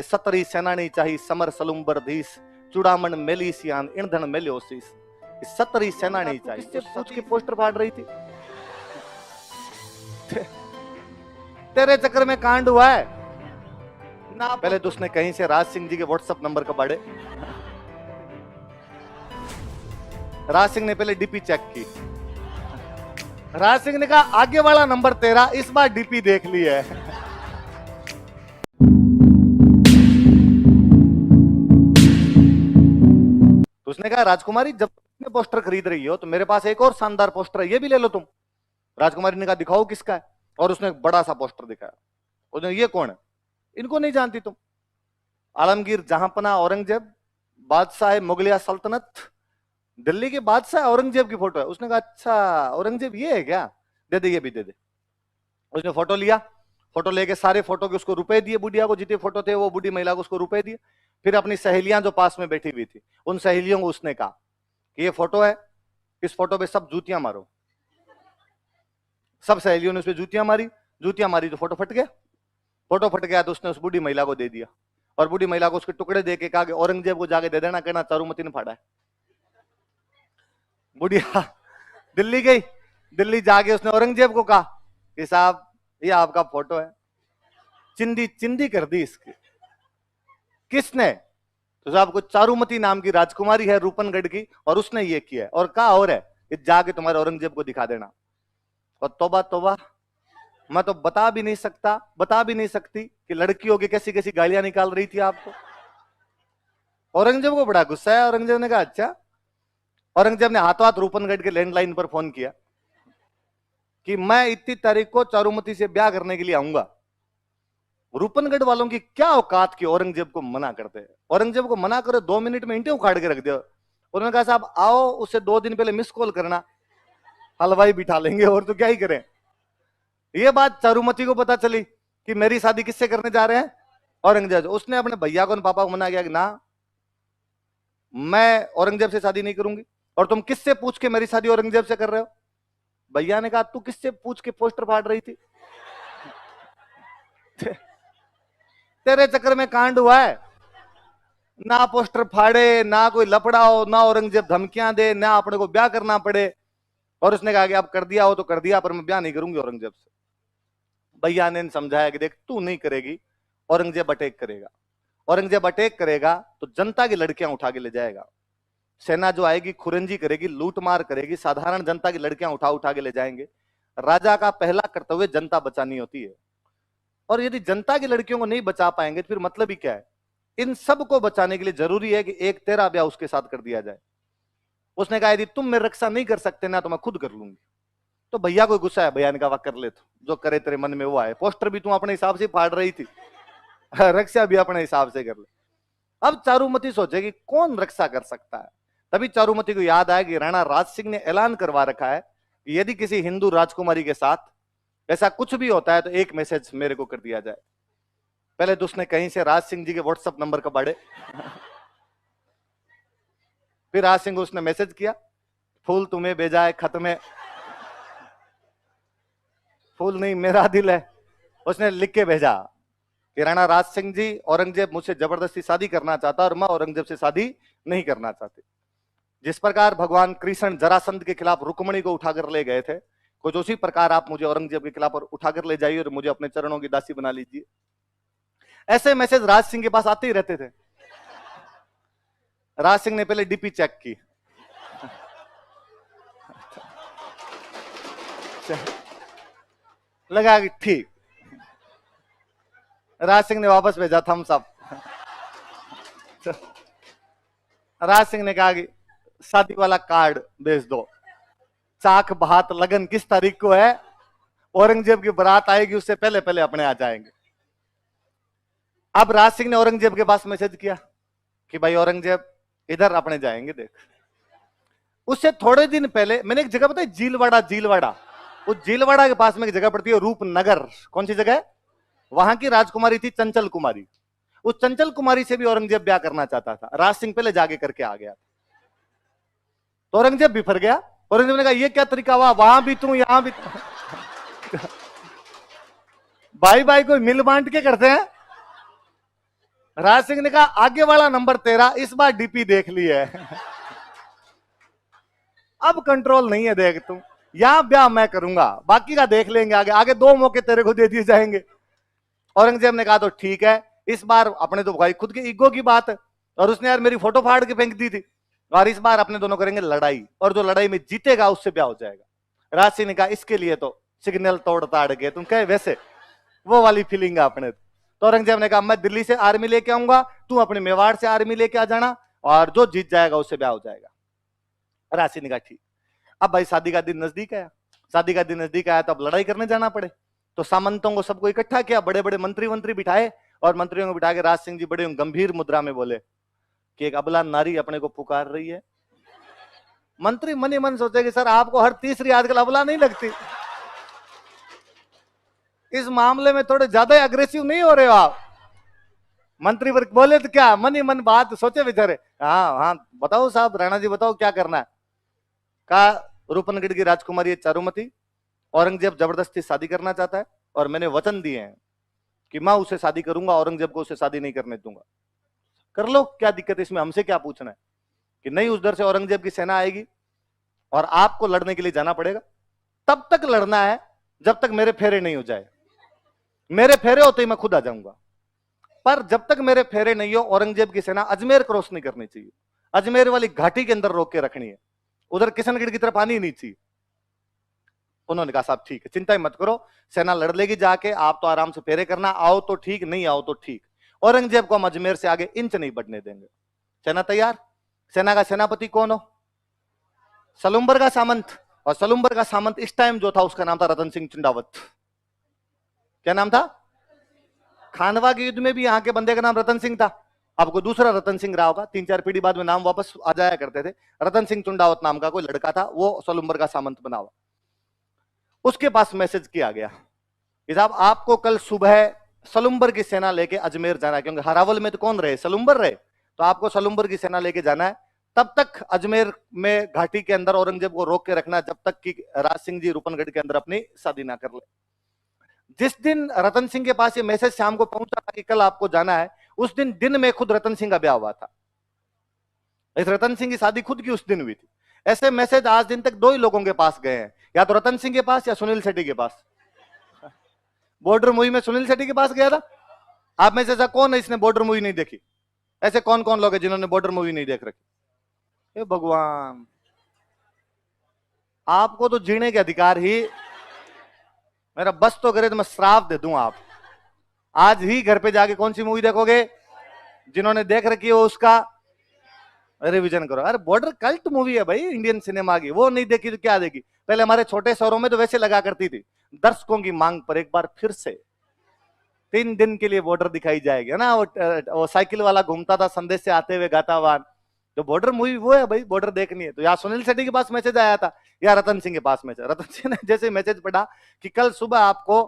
सतरी सेनानी चाहिए समर सलुम्बर धीस चुड़ामन मेलिसियान ईंधन मेलियोसिस। सतरी सेनानी चाहिए। किससे पूछ के पोस्टर फाड़ रही थी? तेरे चक्कर में कांड हुआ है ना। पहले तो उसने कहीं से राज सिंह जी के व्हाट्सएप नंबर का बाड़े, राज सिंह ने पहले डीपी चेक की। राज सिंह ने कहा आगे वाला नंबर तेरा, इस बार डीपी देख ली है। तो उसने कहा राजकुमारी जब तुम पोस्टर खरीद रही हो तो मेरे पास एक और शानदार पोस्टर है, ये भी ले लो तुम। राजकुमारी ने कहा दिखाओ किसका है, और उसने एक बड़ा सा पोस्टर दिखाया। उसने ये कौन है? इनको नहीं जानती तुम? आलमगीर जहांपना औरंगजेब बादशाह मुगलिया सल्तनत दिल्ली के बादशाह औरंगजेब की फोटो है। उसने कहा अच्छा औरंगजेब ये है क्या, दे दे ये भी दे दे। उसने फोटो लिया, फोटो लेके सारे फोटो के उसको रुपए दिए, बुढ़िया को जितने फोटो थे वो बुढ़ी महिला को उसको रुपए दिए। फिर अपनी सहेलियां जो पास में बैठी हुई थी उन सहेलियों को उसने कहा कि ये फोटो है, इस फोटो पे सब जूतियां मारो। सब सहेलियों ने उस पर जूतियां मारी तो फोटो फट गया। फोटो फट गया तो उसने उस बूढ़ी महिला को दे दिया, और बूढ़ी महिला को उसके टुकड़े दे के कहा कि औरंगजेब को जाके दे देना, कहना चारुमती ने फाड़ा है। बुढ़िया दिल्ली गई, दिल्ली जाके उसने औरंगजेब को कहा कि साहब ये आपका फोटो है, चिंदी चिंदी कर दी इसकी। किसने? तो साहब को चारुमती नाम की राजकुमारी है रूपनगढ़ की, और उसने ये किया है, और कहा और है कि जाके तुम्हारे औरंगजेब को दिखा देना। और तौबा तौबा, मैं तो बता भी नहीं सकती कि लड़कियों की कैसी कैसी गालियां निकाल रही थी आपको। औरंगजेब को बड़ा गुस्सा है। औरंगजेब ने कहा अच्छा। औरंगजेब ने हाथों हाथ रूपनगढ़ के लैंडलाइन पर फोन किया कि मैं इतनी तारीख को चारुमती से ब्याह करने के लिए आऊंगा। रूपनगढ़ वालों की क्या औकात की औरंगजेब को मना करते हैं। औरंगजेब को मना करो 2 मिनट में ईंटें उखाड़ के रख दो। उन्होंने कहा साहब आओ, उससे 2 दिन पहले मिस कॉल करना, हलवाई बिठा लेंगे, और तो क्या ही करें। ये बात चारुमती को पता चली कि मेरी शादी किससे करने जा रहे हैं, औरंगजेब। उसने अपने भैया को, पापा को मना किया कि ना मैं औरंगजेब से शादी नहीं करूंगी। और तुम किससे पूछ के मेरी शादी औरंगजेब से कर रहे हो? भैया ने कहा तू किससे पूछ के पोस्टर फाड़ रही थी? तेरे चक्कर में कांड हुआ है ना। पोस्टर फाड़े ना, कोई लफड़ा हो ना, औरंगजेब धमकियां दे ना, अपने को ब्याह करना पड़े। और उसने कहा कि आप कर दिया हो तो कर दिया, पर मैं ब्याह नहीं करूंगी औरंगजेब से। भैया ने समझाया कि देख तू नहीं करेगी, औरंगजेब अटैक करेगा। औरंगजेब अटैक करेगा तो जनता की लड़कियां उठा के ले जाएगा। सेना जो आएगी खुरंजी करेगी, लूटमार करेगी, साधारण जनता की लड़कियां उठा उठा के ले जाएंगे। राजा का पहला कर्तव्य जनता बचानी होती है, और यदि जनता की लड़कियों को नहीं बचा पाएंगे तो फिर मतलब ही क्या है। इन सब को बचाने के लिए जरूरी है कि एक तेरा ब्याह उसके साथ कर दिया जाए। उसने कहा यदि तुम मेरी रक्षा नहीं कर सकते ना तो मैं खुद कर लूंगी। तो भैया को गुस्सा है, भैया ने कहा कर ले, तो जो करे तेरे मन में वो आए। पोस्टर भी तू अपने हिसाब से फाड़ रही थी, रक्षा भी अपने हिसाब से कर ले। अब चारुमती सोचेगी कौन रक्षा कर सकता है। तभी चारुमती को याद आया कि राणा राज सिंह ने ऐलान करवा रखा है कि यदि किसी हिंदू राजकुमारी के साथ ऐसा कुछ भी होता है तो एक मैसेज मेरे को कर दिया जाए। पहले तो उसने कहीं से राज सिंह जी के व्हाट्सएप नंबर का बाड़े, फिर राज सिंह को उसने मैसेज किया, फूल तुम्हें भेजा है खत में, फूल नहीं मेरा दिल है। उसने लिख के भेजा कि राणा राज सिंह जी, औरंगजेब मुझसे जबरदस्ती शादी करना चाहता और मैं औरंगजेब से शादी नहीं करना चाहती। जिस प्रकार भगवान कृष्ण जरासंध के खिलाफ रुक्मणी को उठाकर ले गए थे, कुछ उसी प्रकार आप मुझे औरंगजेब के खिलाफ उठाकर ले जाइए और मुझे अपने चरणों की दासी बना लीजिए। ऐसे मैसेज राज सिंह के पास आते ही रहते थे। राज सिंह ने पहले डीपी चेक की, लगा कि ठीक। राज सिंह ने वापस भेजा थम्स अप। राज सिंह ने कहा कि शादी वाला कार्ड भेज दो, चाक बहात लगन किस तारीख को है, औरंगजेब की बारात आएगी उससे पहले पहले अपने आ जाएंगे। अब राज सिंह ने औरंगजेब के पास मैसेज किया कि भाई औरंगजेब इधर अपने जाएंगे देख। उससे थोड़े दिन पहले मैंने एक जगह बताई, जीलवाड़ा। उस जीलवाड़ा के पास में एक जगह पड़ती है रूपनगर। कौन सी जगह है? वहां की राजकुमारी थी चंचल कुमारी। उस चंचल कुमारी से भी औरंगजेब ब्याह करना चाहता था। राज सिंह पहले जाके करके आ गया, तो औरंगजेब बिफर गया। औरंगजेब ने कहा ये क्या तरीका हुआ, वहां भी तू यहां भी भाई भाई कोई मिल बांट के करते हैं। राज सिंह ने कहा आगे वाला नंबर तेरा, इस बार डीपी देख ली है। अब कंट्रोल नहीं है, देख तुम, यहां ब्याह मैं करूंगा, बाकी का देख लेंगे आगे, आगे 2 मौके तेरे को दे दिए जाएंगे। औरंगजेब ने कहा तो ठीक है, इस बार अपने तो भाई खुद के ईगो की बात है, और उसने यार मेरी फोटो फाड़ के फेंक दी थी, और इस बार अपने दोनों करेंगे लड़ाई, और जो लड़ाई में जीतेगा उससे ब्याह हो जाएगा। राज सिंह ने कहा इसके लिए तो सिग्नल तोड़ ताड़ के तुम कहे वैसे वो वाली फीलिंग है अपने। तो औरंगजेब ने कहा मैं दिल्ली से आर्मी लेके आऊंगा, तू अपने मेवाड़ से आर्मी लेके आ जाना, और जो जीत जाएगा उससे ब्याह हो जाएगा। राज सिंह ने कहा ठीक। अब भाई शादी का दिन नजदीक आया, शादी का दिन नजदीक आया तो अब लड़ाई करने जाना पड़े, तो सामंतों को सबको इकट्ठा किया, बड़े बड़े मंत्री मंत्री बिठाए, और मंत्रियों को बिठा के राज सिंह जी बड़े गंभीर मुद्रा में बोले कि एक अबला नारी अपने को पुकार रही है। मंत्री मन ही मन सोचे कि सर आपको हर तीसरी आजकल अबला नहीं लगती, इस मामले में थोड़े ज्यादा अग्रेसिव नहीं हो रहे हो आप। मंत्री वर्ग बोले तो क्या, मन ही मन बात सोचे बेचारे, हाँ हाँ बताओ साहब, राणा जी बताओ क्या करना है। कहा रूपनगढ़ की राजकुमारी चारुमती, औरंगजेब जबरदस्ती शादी करना चाहता है, और मैंने वचन दिए हैं कि मैं उसे शादी करूंगा, औरंगजेब को उसे शादी नहीं करने दूंगा। कर लो, क्या दिक्कत है इसमें, हमसे क्या पूछना है। कि नहीं, उधर से औरंगजेब की सेना आएगी और आपको लड़ने के लिए जाना पड़ेगा, तब तक लड़ना है जब तक मेरे फेरे नहीं हो जाए, मेरे फेरे होते ही मैं खुद आ जाऊंगा, पर जब तक मेरे फेरे नहीं हो औरंगजेब की सेना अजमेर क्रॉस नहीं करनी चाहिए, अजमेर वाली घाटी के अंदर रोक के रखनी है, उधर किशनगढ़ की तरफ आनी नहीं चाहिए। उन्होंने कहा साहब ठीक है, चिंता ही मत करो, सेना लड़ लेगी जाके, आप तो आराम से फेरे करना, आओ तो ठीक, नहीं आओ तो ठीक, औरंगजेब को हम अजमेर से आगे इंच नहीं बढ़ने देंगे। सेना तैयार। सेना का सेनापति कौन हो? सलुम्बर का सामंत, और सलुम्बर का सामंत इस टाइम जो था उसका नाम था रतन सिंह चुंडावत। क्या नाम था? खानवा के युद्ध में भी यहां के बंदे का नाम रतन सिंह था, अब कोई दूसरा रतन सिंह रहा होगा, 3-4 पीढ़ी बाद में नाम वापस आ जाया करते थे। रतन सिंह चुंडावत नाम का कोई लड़का था, वो सलुम्बर का सामंत बना हुआ। उसके पास मैसेज किया गया कि साहब आपको कल सुबह सलुम्बर की सेना लेके अजमेर जाना है, क्योंकि हरावल में तो कौन रहे, सलुम्बर रहे, तो आपको सलुम्बर की सेना लेके जाना है, तब तक अजमेर में घाटी के अंदर औरंगजेब को रोक के रखना जब तक कि राज सिंह जी रूपनगढ़ के अंदर अपनी शादी ना कर ले। जिस दिन रतन सिंह के पास ये मैसेज शाम को पहुंचा कि कल आपको जाना है, उस दिन में खुद रतन सिंह का ब्याह हुआ था, इस रतन सिंह की शादी खुद की उस दिन हुई थी। ऐसे मैसेज आज दिन तक 2 ही लोगों के पास गए हैं, या तो रतन सिंह के पास या सुनील शेट्टी के पास। बॉर्डर मूवी में सुनील शेट्टी के पास गया था। आप में से ऐसा कौन है इसने बॉर्डर मूवी नहीं देखी? ऐसे कौन कौन लोग हैं जिन्होंने बॉर्डर मूवी नहीं देख रखी? भगवान, आपको तो जीने के अधिकार ही, मेरा बस तो करे तो मैं श्राप दे दूं। आप आज ही घर पे जाके कौन सी मूवी देखोगे? जिन्होंने देख रखी हो उसका रिवीजन करो। अरे बॉर्डर कल्ट मूवी है भाई इंडियन सिनेमा की, वो नहीं देखी तो क्या देखी? पहले हमारे छोटे शहरों में तो वैसे लगा करती थी, दर्शकों की मांग पर एक बार फिर से 3 दिन के लिए बॉर्डर दिखाई जाएगी ना। वो साइकिल वाला घूमता था संदेश से आते हुए गाता हुआ, जो बॉर्डर मूवी वो है भाई, बॉर्डर देखनी है। तो या सुनील शेट्टी के पास मैसेज आया था या रतन सिंह के पास मैसेज। रतन सिंह ने जैसे मैसेज पढ़ा कि कल सुबह आपको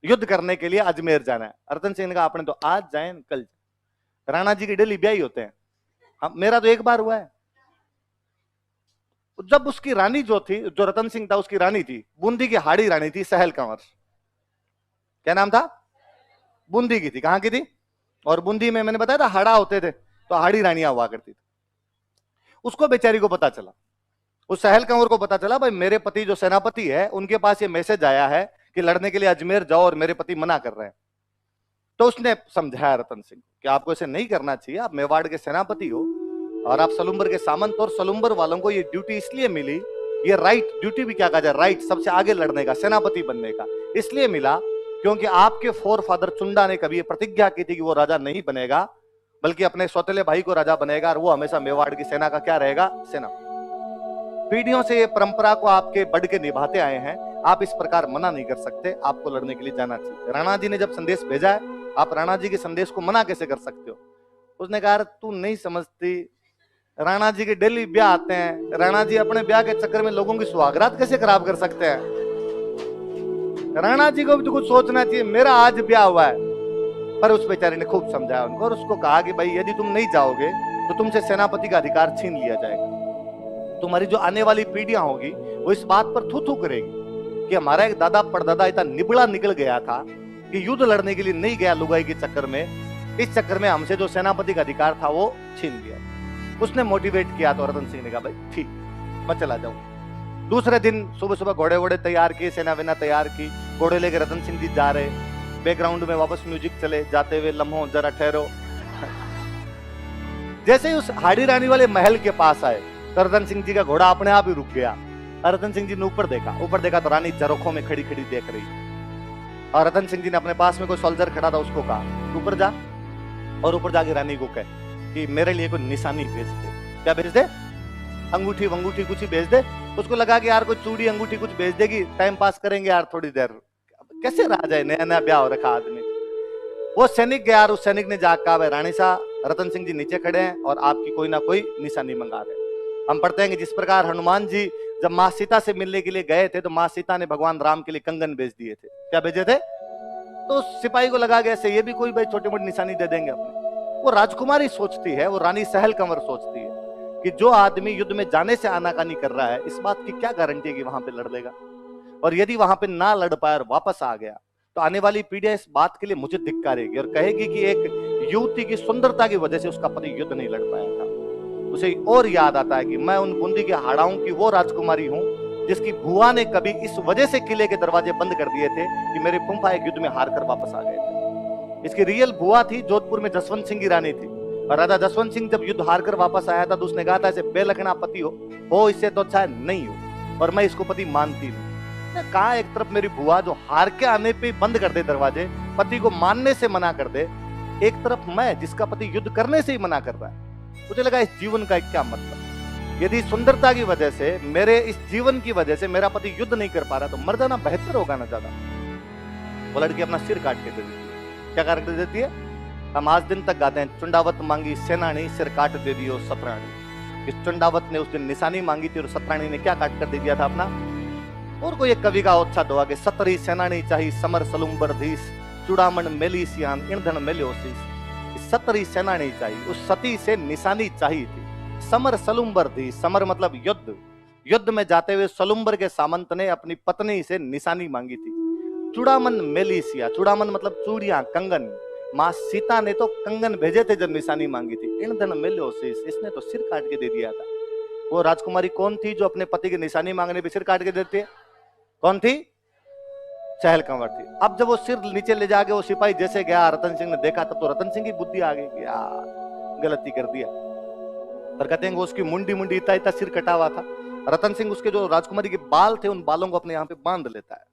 युद्ध करने के लिए अजमेर जाना है, रतन सिंह ने कहा अपने तो आज जाए कल जाए। राणा जी की डेली ब्याह ही होते हैं, मेरा तो एक बार हुआ है। जब उसकी रानी जो थी, जो रतन सिंह था उसकी रानी थी, बूंदी की हाड़ी रानी थी, सहल कंवर। क्या नाम था? बूंदी की थी। कहां की थी? और बूंदी में मैंने बताया था हाड़ा होते थे, तो हाड़ी रानियां हुआ करती थी। उसको बेचारी को पता चला, उस सहल कंवर को पता चला भाई मेरे पति जो सेनापति है उनके पास ये मैसेज आया है कि लड़ने के लिए अजमेर जाओ और मेरे पति मना कर रहे हैं। तो उसने समझाया रतन सिंह कि आपको ऐसे नहीं करना चाहिए, आप मेवाड़ के सेनापति हो और आप सलुम्बर के सामंत, और सलुम्बर वालों को ये ड्यूटी इसलिए मिली, ये राइट ड्यूटी भी क्या कहा जाए, राइट, सबसे आगे लड़ने का, सेनापति बनने का, इसलिए मिला क्योंकि आपके फोर फादर चुंडा ने कभी ये प्रतिज्ञा की थी कि वो राजा नहीं बनेगा बल्कि अपने सौतेले भाई को राजा बनेगा, और वो हमेशा मेवाड़ की सेना का क्या रहेगा, सेना। पीढ़ियों से ये परंपरा को आपके बढ़ के निभाते आए हैं, आप इस प्रकार मना नहीं कर सकते, आपको लड़ने के लिए जाना चाहिए। राणा जी ने जब संदेश भेजा है, आप राणा जी के संदेश को मना कैसे कर सकते हो? उसने कहा तू नहीं समझती, राणा जी के डेली ब्याह आते हैं, राणा जी अपने ब्याह के चक्कर में लोगों की सुहागरात कैसे खराब कर सकते हैं? राणा जी को भी तो कुछ सोचना चाहिए, मेरा आज ब्याह हुआ है। पर उस बेचारे ने खूब समझाया उनको और उसको कहा कि भाई यदि तुम नहीं जाओगे तो तुमसे सेनापति का अधिकार छीन लिया जाएगा, तुम्हारी जो आने वाली पीढ़ियां होगी वो इस बात पर थू थू करेगी कि हमारा एक दादा परदादा इतना निबड़ा निकल गया था कि युद्ध लड़ने के लिए नहीं गया लुगाई के चक्कर में, इस चक्कर में हमसे जो सेनापति का अधिकार था वो छीन लिया। उसने मोटिवेट किया तो रतन सिंह ने कहा भाई ठीक, मैं चला जाऊं। दूसरे दिन सुबह सुबह घोड़े वोड़े तैयार किए, सेना वेना तैयार की, घोड़े लेके रतन सिंह जी जा रहे। बैकग्राउंड में वापस म्यूजिक चले, जाते हुए लम्हों जरा ठहरो। जैसे ही उस हाड़ी रानी वाले महल के पास आए तो रतन सिंह जी का घोड़ा अपने आप ही रुक गया। रतन सिंह जी ने ऊपर देखा तो रानी झरोखों में खड़ी खड़ी देख रही। और रतन सिंह जी ने अपने पास में कोई सोल्जर खड़ा था, उसको कहा ऊपर जा, और ऊपर जाके रानी को कहे कि मेरे लिए कोई निशानी भेज दे। क्या भेज दे? अंगूठी वंगूठी कुछ ही भेज दे। उसको लगा कि यार कोई चूड़ी अंगूठी कुछ भेज देगी, टाइम पास करेंगे यार थोड़ी देर। कैसे रहा जाए, नया नया ब्याह हो रखा आदमी। वो सैनिक गया और उस सैनिक ने जाकर कहा रानी साहब, रतन सिंह जी नीचे खड़े हैं और आपकी कोई ना कोई निशानी मंगा रहे। हम पढ़ते हैं कि जिस प्रकार हनुमान जी जब माँ सीता से मिलने के लिए गए थे तो माँ सीता ने भगवान राम के लिए कंगन भेज दिए थे। क्या भेजे थे? तो सिपाही को लगा गया ये भी कोई भाई छोटी मोटी निशानी दे देंगे अपने। वो राजकुमारी सोचती है, वो रानी सहल कंवर सोचती है कि जो आदमी युद्ध में जाने से आनाकानी कर रहा है, इस बात की क्या गारंटी है कि वहां पे लड़ लेगा। और यदि वहां पे ना लड़ पाया और वापस आ गया तो आने वाली पीढ़ियां इस बात के लिए मुझे धिक्कारेगी और कहेगी कि एक युवती की सुंदरता की वजह से उसका पति युद्ध नहीं लड़ पाया था। उसे और याद आता है कि मैं उन बूंदी के हाड़ाओं की वो राजकुमारी हूं जिसकी बुआ ने कभी इस वजह से किले के दरवाजे बंद कर दिए थे कि मेरे फूफा एक युद्ध में हार कर वापस आ गए थे। इसकी रियल बुआ थी जोधपुर में जसवंत सिंह की रानी थी। और राजा जसवंत सिंह जब युद्ध हार कर वापस आया था तो उसने कहा था ऐसे बेलखना पति हो इससे तो अच्छा नहीं हो, और मैं इसको पति मानती नहीं। कहा एक तरफ मेरी बुआ जो हार के आने पे बंद कर दे दरवाजे, पति को मानने से मना कर दे, एक तरफ मैं जिसका पति युद्ध करने से ही मना कर रहा है। मुझे लगा इस जीवन का क्या मतलब। यदि सुंदरता की वजह से, मेरे इस जीवन की वजह से मेरा पति युद्ध नहीं कर पा रहा तो मर जाना बेहतर होगा ना ज्यादा। वो लड़की अपना सिर काट के दे देती है। क्या काट के देती है? हम आज दिन तक गाते हैं, चुंडावत मांगी सेनानी सिर काट दे दियो सतरानी। इस चुंडावत ने उस दिन निशानी मांगी थी और सतरानी ने क्या काट कर दे दिया था अपना। और कोई एक कवि का अच्छा दुआ के सतरी सेनानी चाहिए समर सलुम्बर धीस, चुड़ामण मेली सियान ईंधन मेल्योसीस। सतरी सेनानी चाहिए, उस सती से निशानी चाहिए थी। समर सलुम्बर धीस, समर मतलब युद्ध, युद्ध में जाते हुए सलुम्बर के सामंत ने अपनी पत्नी से निशानी मांगी थी। चुड़ामन मेलिसिया, चुड़ामन मतलब चूड़ियां कंगन, माँ सीता ने तो कंगन भेजे थे जब निशानी मांगी थी। ईंधन मेल्योसीस, इसने तो सिर काट के दे दिया था। वो राजकुमारी कौन थी जो अपने पति की निशानी मांगने पे सिर काट के देती है? कौन थी? सहल कंवर थी। अब जब वो सिर नीचे ले जाके वो सिपाही जैसे गया, रतन सिंह ने देखा तब तो रतन सिंह की बुद्धि आ गई कि यार गलती कर दिया। पर कहते हैं वो उसकी मुंडी मुंडी इतना इतना सिर कटा हुआ था। रतन सिंह उसके जो राजकुमारी के बाल थे उन बालों को अपने यहाँ पे बांध लेता है।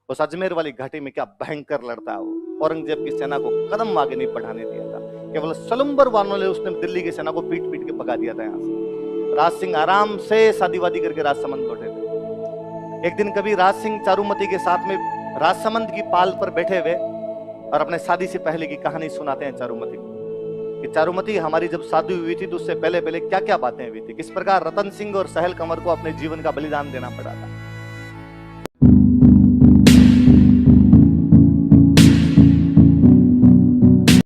उस अजमेर वाली घाटी में क्या भयंकर लड़ता है वो। औरंगजेब की सेना को कदम आगे नहीं बढ़ाने दिया था। केवल सलुम्बर वालों ने उसने दिल्ली की सेना को पीट पीट के भगा दिया था यहाँ से। राज सिंह आराम से शादी वादी करके राजसमंद लौटे थे। एक दिन कभी राज सिंह चारुमती के साथ में राजसमंद की पाल पर बैठे हुए और अपने शादी से पहले की कहानी सुनाते हैं चारुमती को कि चारुमती हमारी जब शादी हुई थी तो उससे पहले पहले क्या क्या बातें हुई थी, किस प्रकार रतन सिंह और सहल कंवर को अपने जीवन का बलिदान देना पड़ा था।